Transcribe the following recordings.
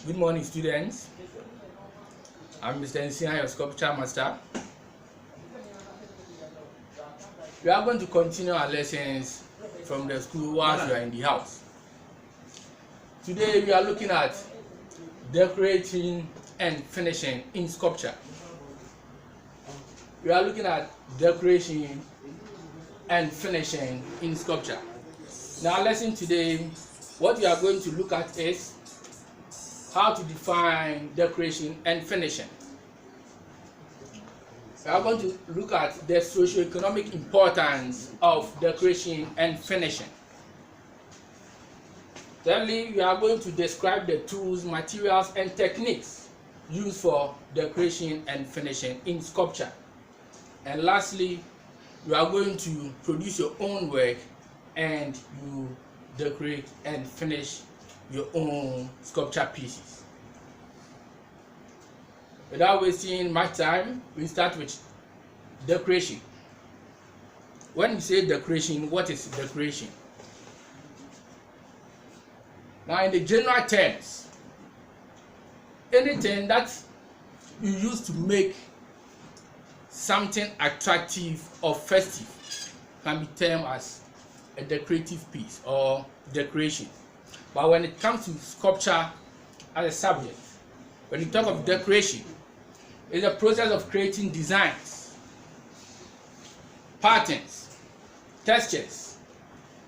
Good morning, students. I'm Mr. Nsiah, your sculpture master. We are going to continue our lessons from the school whilst we are in the house. Today we are looking at decorating and finishing in sculpture. We are looking at decoration and finishing in sculpture. Now, lesson today, what we are going to look at is how to define decoration and finishing. We are going to look at the socio-economic importance of decoration and finishing. Thirdly, we are going to describe the tools, materials, and techniques used for decoration and finishing in sculpture. And lastly, you are going to produce your own work and you decorate and finish your own sculpture pieces. Without wasting much time, we start with decoration. When you say decoration, what is decoration? Now, in the general terms, anything that you use to make something attractive or festive can be termed as a decorative piece or decoration. But when it comes to sculpture as a subject, when you talk of decoration, it's a process of creating designs, patterns, textures,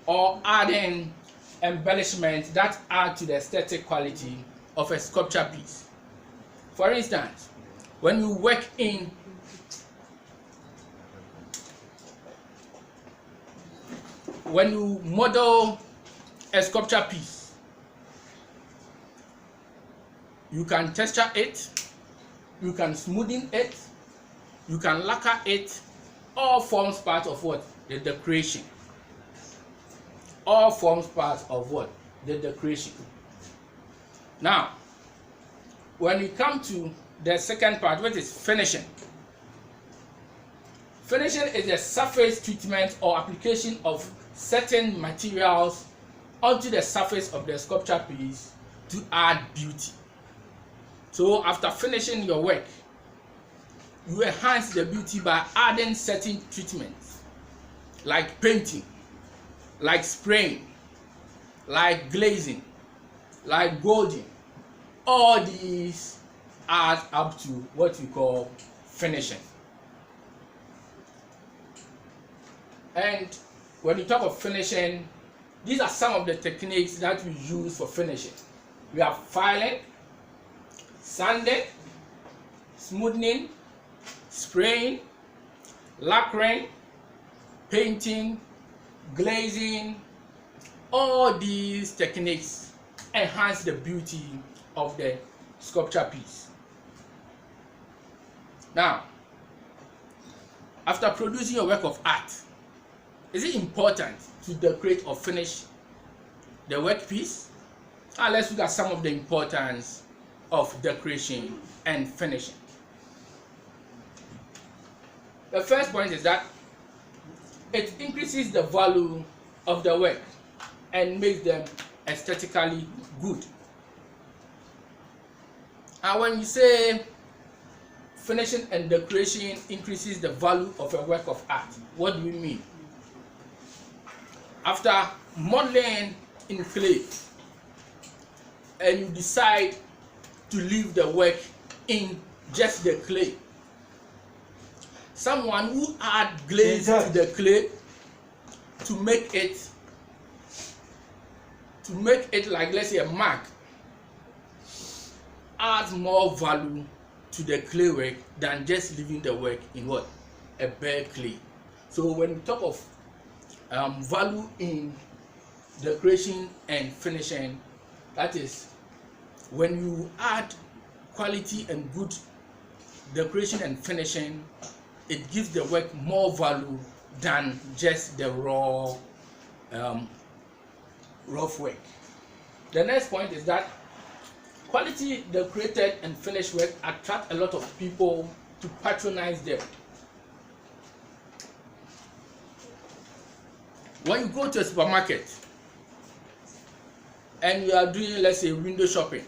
or adding embellishments that add to the aesthetic quality of a sculpture piece. For instance, when you work in when you model a sculpture piece, you can texture it, you can smoothen it, you can lacquer it. All forms part of what? The decoration. All forms part of what? The decoration. Now, when we come to the second part, which is finishing. Finishing is the surface treatment or application of certain materials onto the surface of the sculpture piece to add beauty. So after finishing your work, you enhance the beauty by adding certain treatments like painting, like spraying, like glazing, like golding. All these add up to what we call finishing. And when you talk of finishing, these are some of the techniques that we use for finishing. We have filing, sanding, smoothing, spraying, lacquering, painting, glazing. All these techniques enhance the beauty of the sculpture piece. Now, after producing a work of art, is it important to decorate or finish the work piece? Now let's look at some of the importance of decoration and finishing. The first point is that it increases the value of the work and makes them aesthetically good. And when you say finishing and decoration increases the value of a work of art, what do we mean? After modeling in clay and you decide to leave the work in just the clay, someone who add glaze to the clay to make it like, let's say, a mark, adds more value to the clay work than just leaving the work in what? A bare clay. So when we talk of value in decoration and finishing, that is when you add quality and good decoration and finishing, it gives the work more value than just the rough work. The next point is that quality decorated and finished work attract a lot of people to patronize them. When you go to a supermarket and you are doing, let's say, window shopping,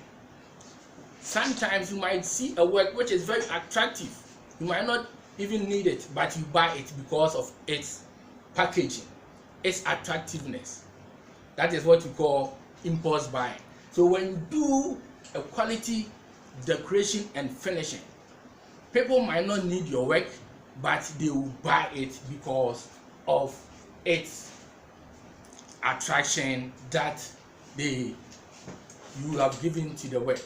Sometimes you might see a work which is very attractive. You might not even need it, but you buy it because of its packaging, its attractiveness. That is what we call impulse buying. So when you do a quality decoration and finishing, people might not need your work, but they will buy it because of its attraction that you have given to the work.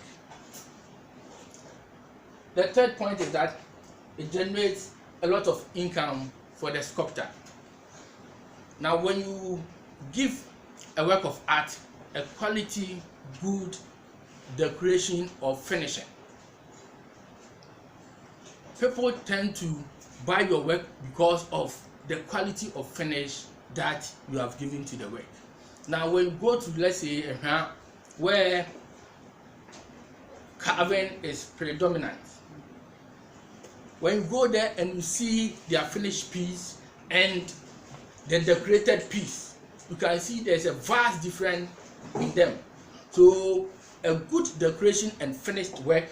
The third point is that it generates a lot of income for the sculptor. Now, when you give a work of art a quality, good decoration or finishing, people tend to buy your work because of the quality of finish that you have given to the work. Now, when you go to, let's say, where carving is predominant, when you go there and you see their finished piece and the decorated piece, you can see there's a vast difference in them. So a good decoration and finished work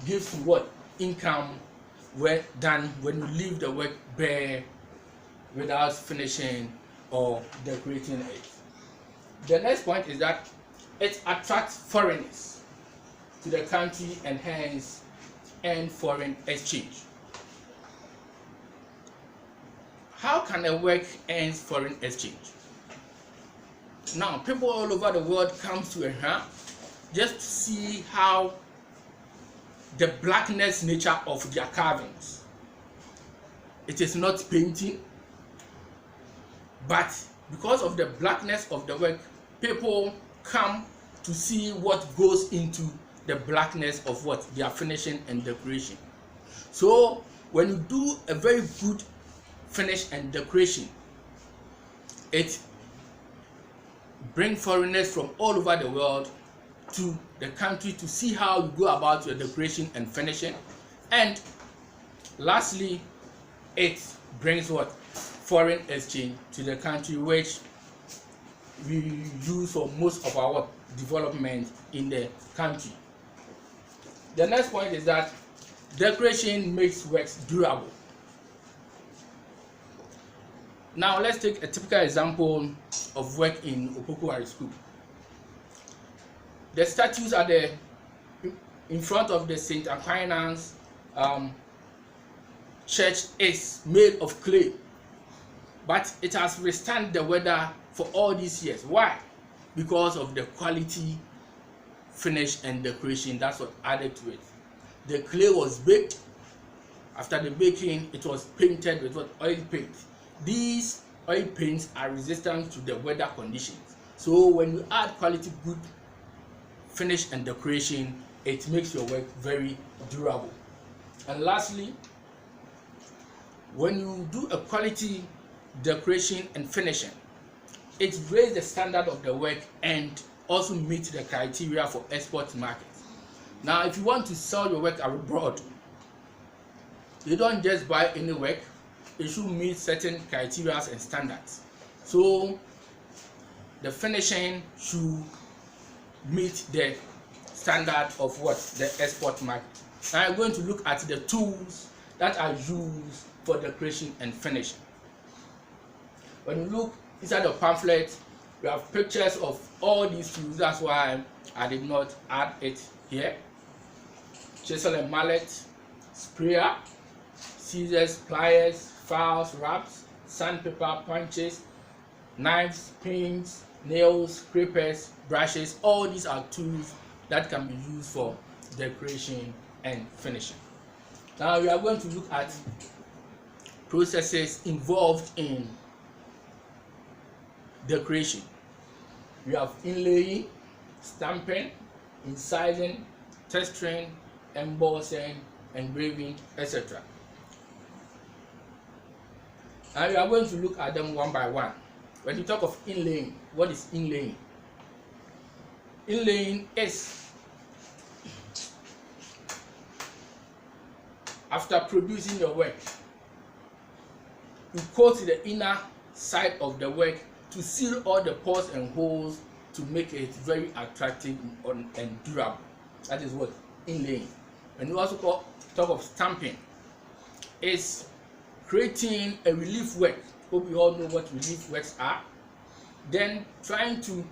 gives you what? Income when done when you leave the work bare without finishing or decorating it. The next point is that it attracts foreigners to the country and hence earn foreign exchange. How can a work earn foreign exchange? Now, people all over the world come to just to see how the blackness nature of their carvings. It is not painting, but because of the blackness of the work, people come to see what goes into the blackness of what they are finishing and decoration. So when you do a very good finish and decoration, it brings foreigners from all over the world to the country to see how you go about your decoration and finishing. And lastly, it brings what? Foreign exchange to the country, which we use for most of our development in the country. The next point is that decoration makes works durable. Now let's take a typical example of work in Opoku School. The statues are there in front of the St. Aquinas church is made of clay, but it has withstood the weather for all these years. Why? Because of the quality, finish and decoration that's what added to it. The clay was baked. After the baking, it was painted with what? Oil paint. These oil paints are resistant to the weather conditions. So when you add quality, good finish and decoration, it makes your work very durable. And lastly, when you do a quality decoration and finishing, it raises the standard of the work and also meets the criteria for export markets. Now, if you want to sell your work abroad, you don't just buy any work. It should meet certain criteria and standards. So the finishing should meet the standard of what? The export market. Now I'm going to look at the tools that are used for decoration and finishing. When you look inside the pamphlet, we have pictures of all these tools. That's why I did not add it here. Chisel and mallet, sprayer, scissors, pliers, files, wraps, sandpaper, punches, knives, pins, nails, scrapers, brushes. All these are tools that can be used for decoration and finishing. Now we are going to look at processes involved in decoration. We have inlaying, stamping, incising, texturing, embossing, engraving, etc. And we are going to look at them one by one. When you talk of inlaying, what is inlaying? Inlaying is after producing your work, you coat the inner side of the work to seal all the pores and holes to make it very attractive and durable. That is what inlaying. And we also talk of stamping. It's creating a relief work. Hope you all know what relief works are. Then trying to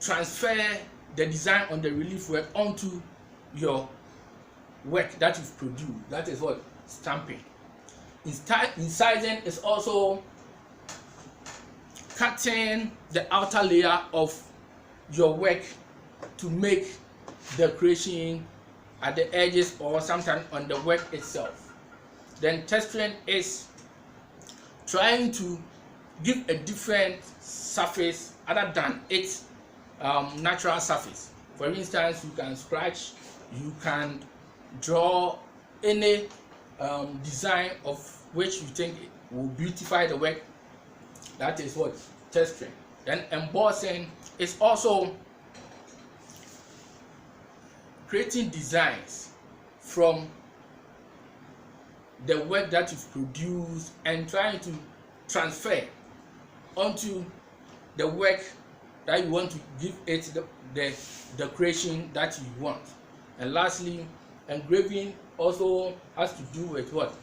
transfer the design on the relief work onto your work that you've produced. That is what stamping. Incising is also cutting the outer layer of your work to make the creation at the edges or sometimes on the work itself. Then texturing is trying to give a different surface other than its natural surface. For instance, you can scratch, you can draw any design of which you think will beautify the work. That is what texturing. Then embossing is also creating designs from the work that you've produced and trying to transfer onto the work that you want to give it the creation that you want. And lastly, engraving also has to do with what?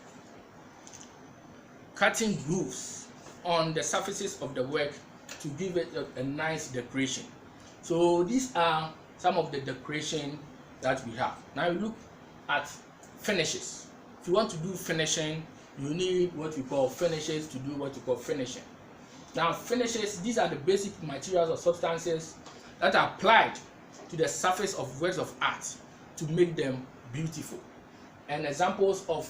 Cutting grooves on the surfaces of the work to give it a nice decoration. So these are some of the decoration that we have. Now we look at finishes. If you want to do finishing, you need what we call finishes to do what we call finishing. Now finishes, these are the basic materials or substances that are applied to the surface of works of art to make them beautiful. And examples of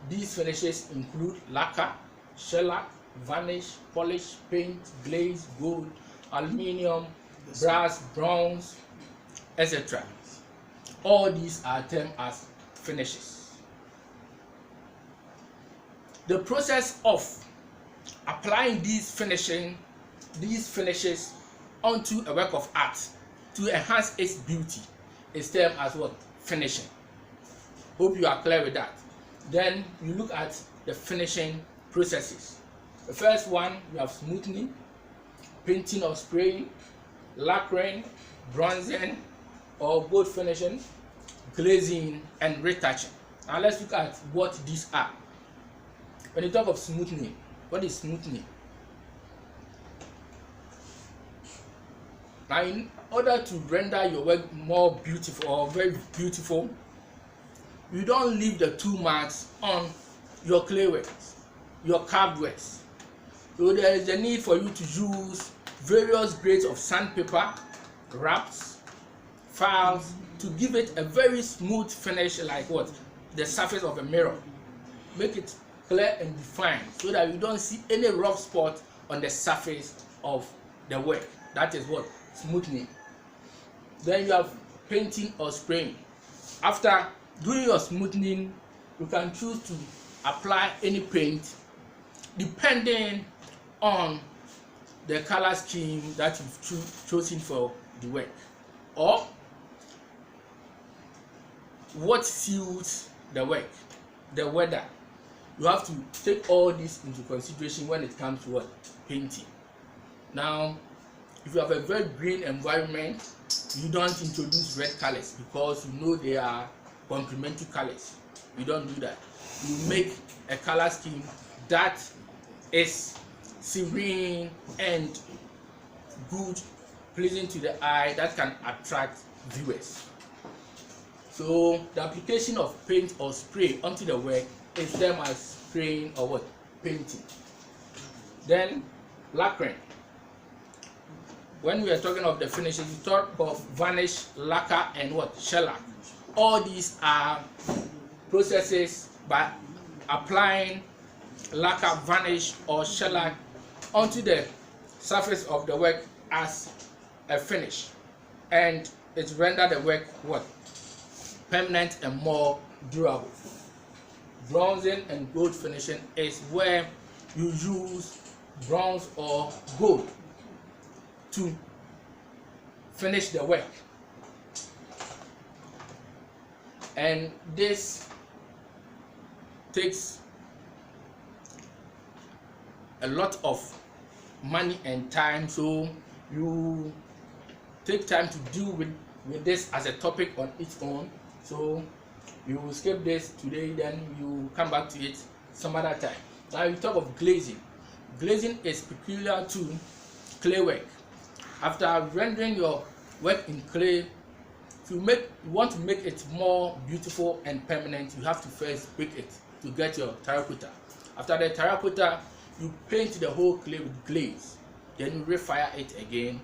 these finishes include lacquer, shellac, varnish, polish, paint, glaze, gold, aluminium, brass, bronze, etc. All these are termed as finishes. The process of applying these finishes onto a work of art to enhance its beauty is termed as what? Finishing. Hope you are clear with that. Then you look at the finishing processes. The first one, you have smoothing, painting or spraying, lacquering, bronzing or gold finishing, glazing and retouching. Now let's look at what these are. When you talk of smoothing, what is smoothing? Now in order to render your work more beautiful or very beautiful, you don't leave the two marks on your clay works, your carved works. So there is a need for you to use various grades of sandpaper, wraps, files to give it a very smooth finish, like what? The surface of a mirror. Make it clear and defined so that you don't see any rough spot on the surface of the work. That is what? Smoothing. Then you have painting or spraying. After doing your smoothing, you can choose to apply any paint depending on the color scheme that you've chosen for the work or what suits the work, the weather. You have to take all this into consideration when it comes to what? Painting. Now, if you have a very green environment, you don't introduce red colors because you know they are complementary colors. You don't do that. You make a color scheme that is serene and good, pleasing to the eye, that can attract viewers. So the application of paint or spray onto the work is termed as spraying or what? Painting. Then lacquering. When we are talking of the finishes, we talk of varnish, lacquer, and what? Shellac. All these are processes by applying lacquer, varnish, or shellac onto the surface of the work as a finish, and it renders the work what? Permanent and more durable. Bronzing and gold finishing is where you use bronze or gold to finish the work, and this takes a lot of money and time, so you take time to deal with this as a topic on its own. So you will skip this today, then you come back to it some other time. Now we talk of glazing. Glazing is peculiar to clay work. After rendering your work in clay, if you want to make it more beautiful and permanent, you have to first bake it to get your terracotta. After the terracotta, you paint the whole clay with glaze. Then you refire it again.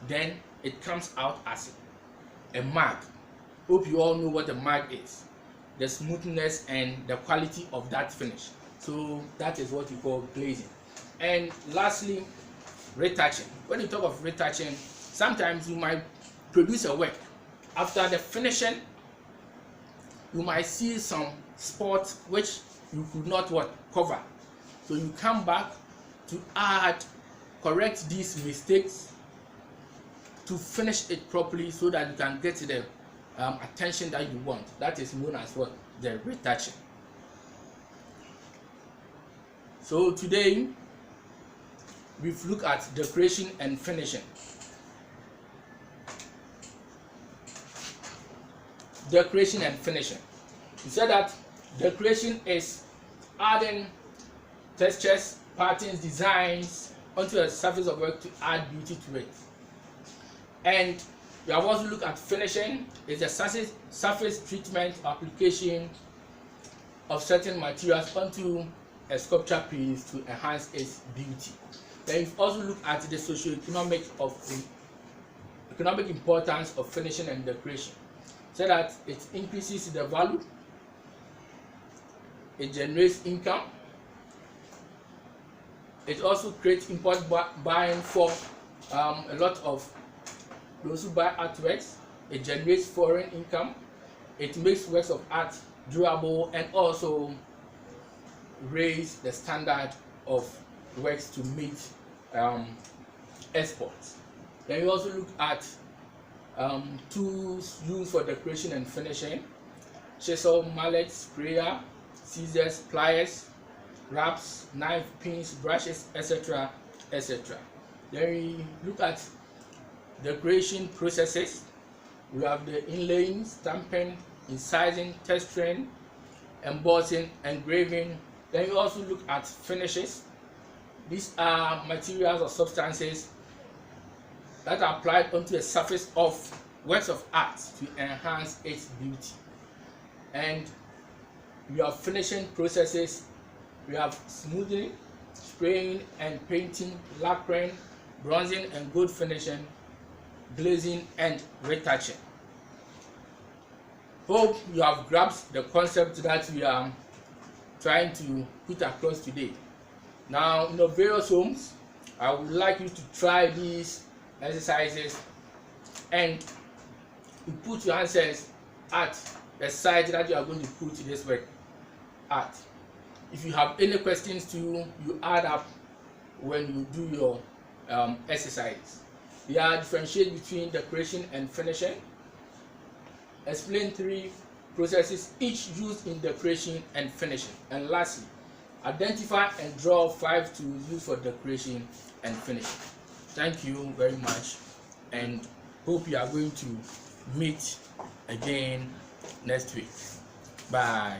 Then it comes out as a mark. Hope you all know what a mark is. The smoothness and the quality of that finish. So that is what you call glazing. And lastly, retouching. When you talk of retouching, sometimes you might produce a work. After the finishing, you might see some spots which you could not cover. So you come back to correct these mistakes to finish it properly so that you can get the attention that you want. That is known as what? The retouching. So today we've looked at decoration and finishing. Decoration and finishing. We said that decoration is adding textures, patterns, designs onto a surface of work to add beauty to it. And we have also looked at finishing. Is the surface treatment application of certain materials onto a sculpture piece to enhance its beauty. Then we've also looked at the socio-economic economic importance of finishing and decoration, so that it increases the value, it generates income, it also creates import buying for a lot of those who buy artworks. It generates foreign income, it makes works of art durable, and also raise the standard of works to meet exports. Then we also look at tools used for decoration and finishing: chisel, mallet, sprayer, scissors, pliers, wraps, knife, pins, brushes, etc., etc. Then we look at decoration processes. We have the inlaying, stamping, incising, texturing, embossing, engraving. Then we also look at finishes. These are materials or substances that are applied onto the surface of works of art to enhance its beauty. And we have finishing processes. We have smoothing, spraying and painting, lacquering, bronzing and gold finishing, glazing and retouching. Hope you have grasped the concept that we are trying to put across today. Now, in your various homes, I would like you to try these exercises and you put your answers at the site that you are going to put this work at. If you have any questions you add up when you do your exercise. They are differentiate between decoration and finishing. Explain 3 processes each used in decoration and finishing. And lastly, identify and draw 5 tools used for decoration and finishing. Thank you very much, and hope you are going to meet again next week. Bye.